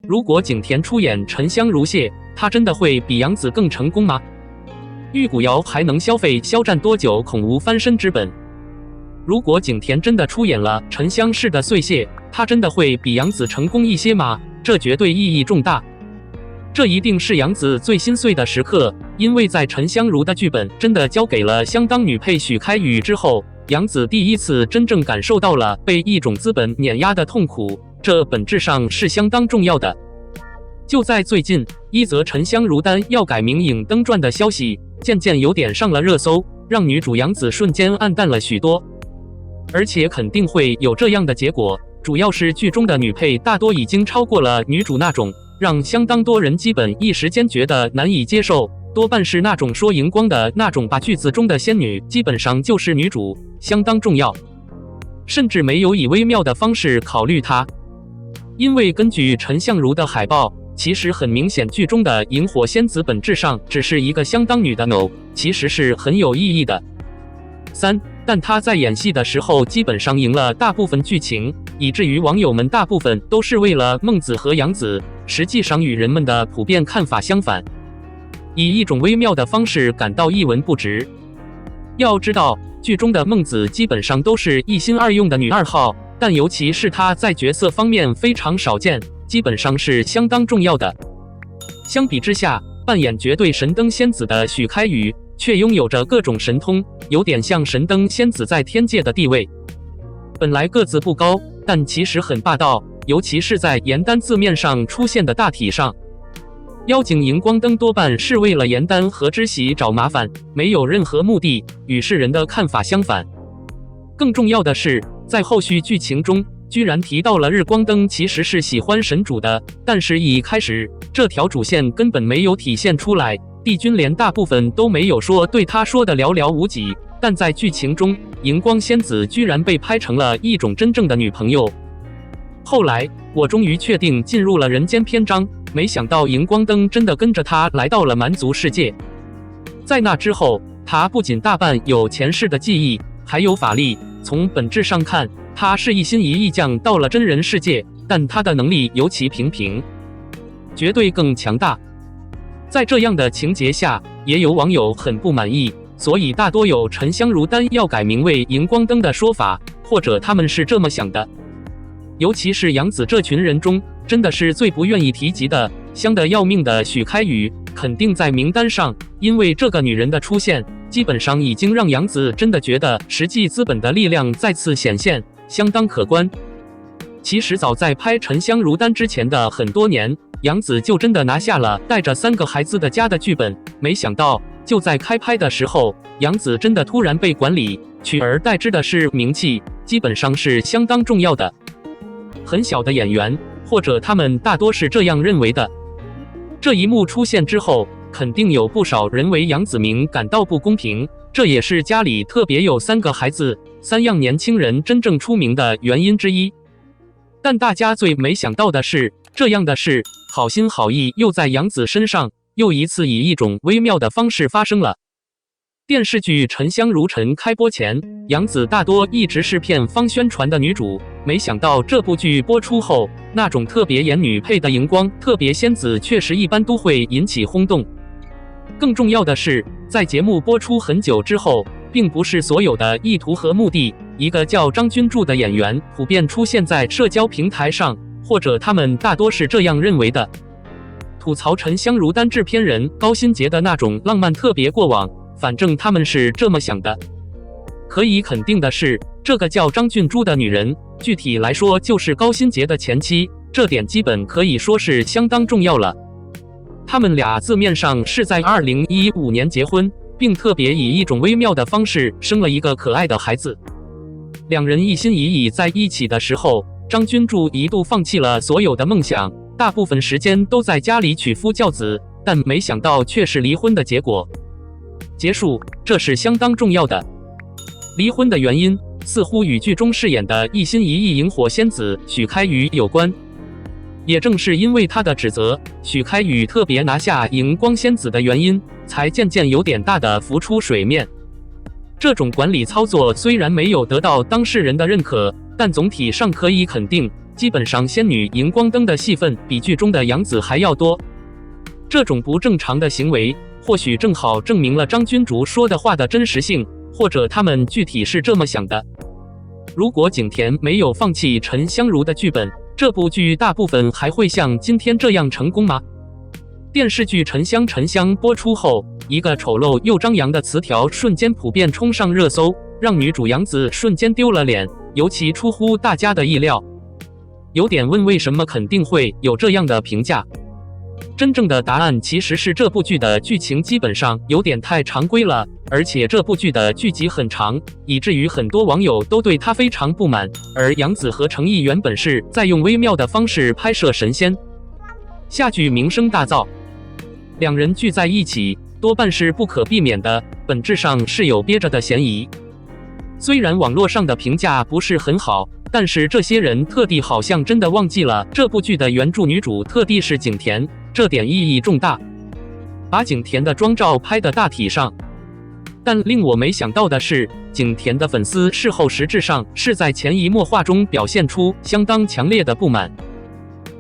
如果景甜出演沉香如屑，她真的会比杨紫更成功吗？玉骨遥还能肖战多久，恐无翻身之本。如果景甜真的出演了沉香式的碎屑，她真的会比杨紫成功一些吗？这绝对意义重大。这一定是杨紫最心碎的时刻，因为在沉香如的剧本真的交给了相当女配许开宇之后，杨紫第一次真正感受到了被一种资本碾压的痛苦，这本质上是相当重要的。就在最近，一则沉香如丹要改名影灯传的消息渐渐有点上了热搜，让女主杨紫瞬间暗淡了许多。而且肯定会有这样的结果，主要是剧中的女配大多已经超过了女主那种让相当多人基本一时间觉得难以接受，多半是那种说荧光的那种，把剧子中的仙女基本上就是女主，相当重要，甚至没有以微妙的方式考虑她。因为根据沉香如的海报，其实很明显剧中的萤火仙子本质上只是一个相当女的偶，其实是很有意义的。但她在演戏的时候基本上赢了大部分剧情，以至于网友们大部分都是为了孟子和杨紫，实际上与人们的普遍看法相反，以一种微妙的方式感到一文不值。要知道，剧中的孟子基本上都是一心二用的女二号，但尤其是她在角色方面非常少见，基本上是相当重要的。相比之下，扮演绝对神灯仙子的许开宇却拥有着各种神通，有点像神灯仙子在天界的地位。本来个子不高，但其实很霸道，尤其是在颜丹字面上出现的大体上。妖精荧光灯多半是为了颜丹和知喜找麻烦，没有任何目的，与世人的看法相反。更重要的是，在后续剧情中居然提到了日光灯其实是喜欢神主的，但是一开始这条主线根本没有体现出来，帝君连大部分都没有说，对他说的寥寥无几。但在剧情中，荧光仙子居然被拍成了一种真正的女朋友。后来我终于确定进入了人间篇章，没想到荧光灯真的跟着他来到了蛮族世界。在那之后，他不仅大半有前世的记忆，还有法力，从本质上看，他是一心一意降到了真人世界，但他的能力尤其平平，绝对更强大。在这样的情节下，也有网友很不满意，所以大多有沉香如丹要改名为荧光灯的说法，或者他们是这么想的。尤其是杨紫这群人中，真的是最不愿意提及的，香得要命的许开宇肯定在名单上，因为这个女人的出现，基本上已经让杨紫真的觉得实际资本的力量再次显现，相当可观。其实早在拍沉香如丹之前的很多年，杨紫就真的拿下了带着3个孩子的家的剧本，没想到就在开拍的时候，杨紫真的突然被管理，取而代之的是名气，基本上是相当重要的。很小的演员，或者他们大多是这样认为的。这一幕出现之后，肯定有不少人为杨紫明感到不公平，这也是家里特别有3个孩子、3样年轻人真正出名的原因之一。但大家最没想到的是，这样的事好心好意又在杨紫身上又一次以一种微妙的方式发生了。电视剧《沉香如尘》开播前，杨紫大多一直是片方宣传的女主，没想到这部剧播出后，那种特别演女配的荧光特别仙子确实一般都会引起轰动。更重要的是，在节目播出很久之后，并不是所有的意图和目的，一个叫张君柱的演员普遍出现在社交平台上，或者他们大多是这样认为的，吐槽沉香如丹制片人高新杰的那种浪漫特别过往，反正他们是这么想的。可以肯定的是，这个叫张俊珠的女人，具体来说就是高新杰的前妻，这点基本可以说是相当重要了。他们俩字面上是在2015年结婚，并特别以一种微妙的方式生了一个可爱的孩子。两人一心一意在一起的时候，张君柱一度放弃了所有的梦想，大部分时间都在家里娶夫教子，但没想到却是离婚的结果。结束，这是相当重要的。离婚的原因似乎与剧中饰演的一心一意萤火仙子许开宇有关。也正是因为他的指责，许开宇特别拿下荧光仙子的原因，才渐渐有点大的浮出水面。这种管理操作虽然没有得到当事人的认可，但总体上可以肯定，基本上仙女荧光灯的戏份比剧中的杨紫还要多。这种不正常的行为，或许正好证明了张君竹说的话的真实性，或者他们具体是这么想的。如果景甜没有放弃陈香如的剧本，这部剧大部分还会像今天这样成功吗？电视剧《沉香》播出后，一个丑陋又张扬的词条瞬间普遍冲上热搜，让女主杨紫瞬间丢了脸，尤其出乎大家的意料。有点问为什么肯定会有这样的评价。真正的答案其实是这部剧的剧情基本上有点太常规了，而且这部剧的剧集很长，以至于很多网友都对它非常不满。而杨紫和程毅原本是在用微妙的方式拍摄神仙下剧名声大噪，两人聚在一起多半是不可避免的，本质上是有憋着的嫌疑。虽然网络上的评价不是很好，但是这些人特地好像真的忘记了这部剧的原著女主特地是景甜，这点意义重大，把景甜的妆照拍得大体上。但令我没想到的是，景甜的粉丝事后实质上是在潜移默化中表现出相当强烈的不满。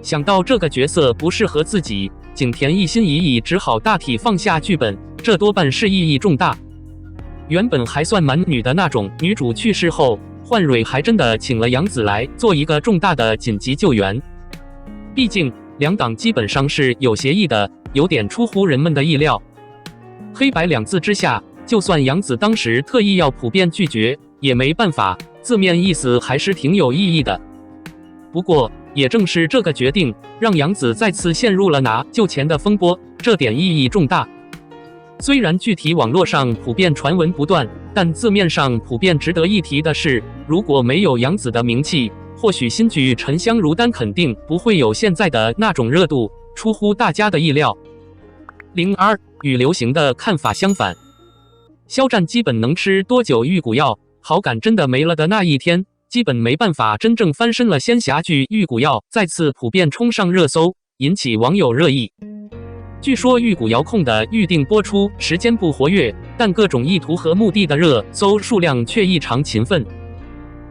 想到这个角色不适合自己，景甜一心一意只好大体放下剧本，这多半是意义重大。原本还算蛮女的那种女主去世后，焕蕊还真的请了杨紫来做一个重大的紧急救援。毕竟两党基本上是有协议的，有点出乎人们的意料。黑白两字之下，就算杨紫当时特意要普遍拒绝，也没办法，字面意思还是挺有意义的。不过也正是这个决定，让杨紫再次陷入了拿救钱的风波，这点意义重大。虽然具体网络上普遍传闻不断，但字面上普遍值得一提的是，如果没有杨紫的名气，或许新剧《沉香如丹》肯定不会有现在的那种热度，出乎大家的意料。02与流行的看法相反，肖战基本能吃多久玉骨药，好感真的没了的那一天，基本没办法真正翻身了。仙侠剧《玉骨药》再次普遍冲上热搜，引起网友热议。据说玉骨遥控的预定播出时间不活跃，但各种意图和目的的热搜数量却异常勤奋。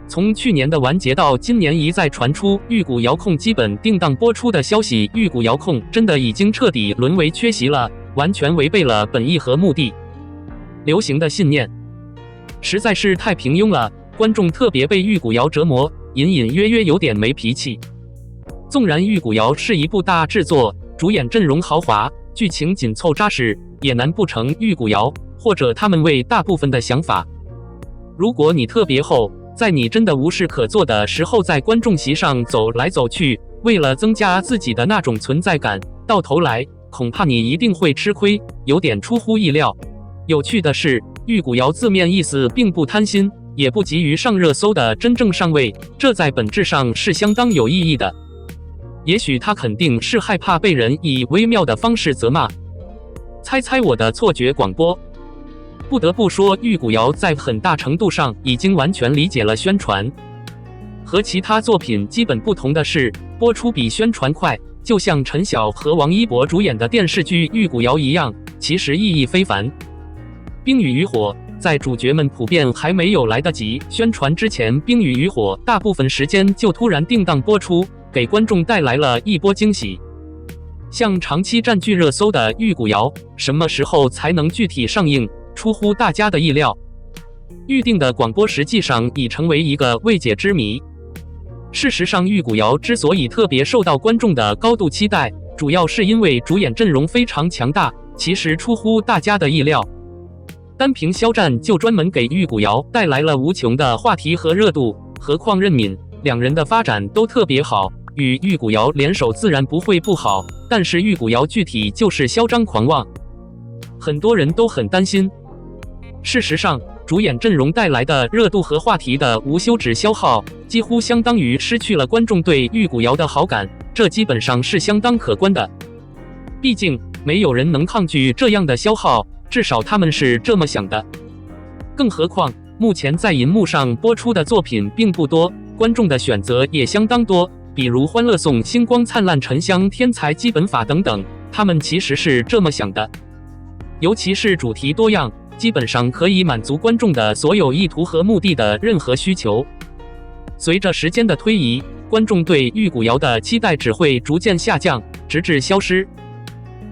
从去年的完结到今年一再传出玉骨遥控基本定档播出的消息，玉骨遥控真的已经彻底沦为缺席了，完全违背了本意和目的。流行的信念实在是太平庸了，观众特别被玉骨遥折磨，隐隐约约有点没脾气。纵然玉骨遥是一部大制作，主演阵容豪华，剧情紧凑扎实，也难不成玉骨遥或者他们为大部分的想法。如果你特别后，在你真的无事可做的时候，在观众席上走来走去，为了增加自己的那种存在感，到头来恐怕你一定会吃亏，有点出乎意料。有趣的是，玉骨遥字面意思并不贪心，也不急于上热搜的真正上位，这在本质上是相当有意义的。也许他肯定是害怕被人以微妙的方式责骂。猜猜我的错觉广播。不得不说，玉骨遥在很大程度上已经完全理解了宣传。和其他作品基本不同的是，播出比宣传快，就像陈晓和王一博主演的电视剧《玉骨遥》一样，其实意义非凡。冰与与火在主角们普遍还没有来得及宣传之前，冰与与火大部分时间就突然定档播出，给观众带来了一波惊喜。像长期占据热搜的《玉骨遥》，什么时候才能具体上映？出乎大家的意料，预定的广播实际上已成为一个未解之谜。事实上，《玉骨遥》之所以特别受到观众的高度期待，主要是因为主演阵容非常强大，其实出乎大家的意料。单凭肖战就专门给《玉骨遥》带来了无穷的话题和热度，何况任敏两人的发展都特别好，与《玉骨遥》联手自然不会不好。但是《玉骨遥》具体就是嚣张狂妄，很多人都很担心。事实上，主演阵容带来的热度和话题的无休止消耗，几乎相当于失去了观众对玉骨遥的好感，这基本上是相当可观的。毕竟，没有人能抗拒这样的消耗，至少他们是这么想的。更何况，目前在银幕上播出的作品并不多，观众的选择也相当多，比如《欢乐颂》《星光灿烂》《沉香》《天才基本法》等等，他们其实是这么想的。尤其是主题多样，基本上可以满足观众的所有意图和目的的任何需求。随着时间的推移，观众对玉骨遥的期待只会逐渐下降，直至消失。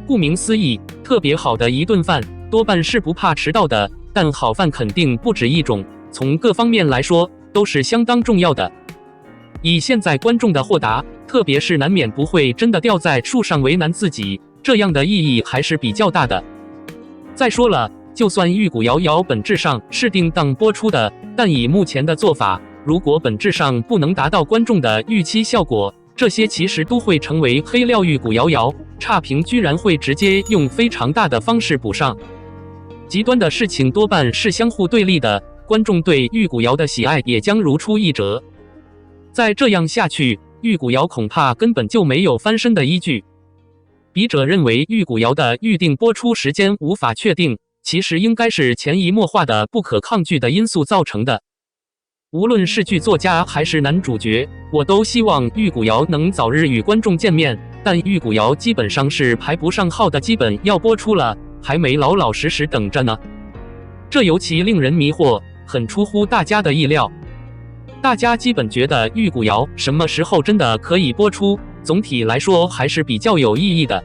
顾名思义，特别好的一顿饭多半是不怕迟到的，但好饭肯定不止一种，从各方面来说都是相当重要的。以现在观众的豁达，特别是难免不会真的吊在树上为难自己，这样的意义还是比较大的。再说了，就算玉骨遥遥本质上是定档播出的，但以目前的做法，如果本质上不能达到观众的预期效果，这些其实都会成为黑料。玉骨遥遥差评居然会直接用非常大的方式补上。极端的事情多半是相互对立的，观众对玉骨遥的喜爱也将如出一辙。再这样下去，玉骨遥恐怕根本就没有翻身的依据。笔者认为玉骨遥的预定播出时间无法确定，其实应该是潜移默化的不可抗拒的因素造成的。无论是剧作家还是男主角，我都希望玉骨遥能早日与观众见面，但玉骨遥基本上是排不上号的，基本要播出了，还没老老实实等着呢。这尤其令人迷惑，很出乎大家的意料。大家基本觉得玉骨遥什么时候真的可以播出，总体来说还是比较有意义的。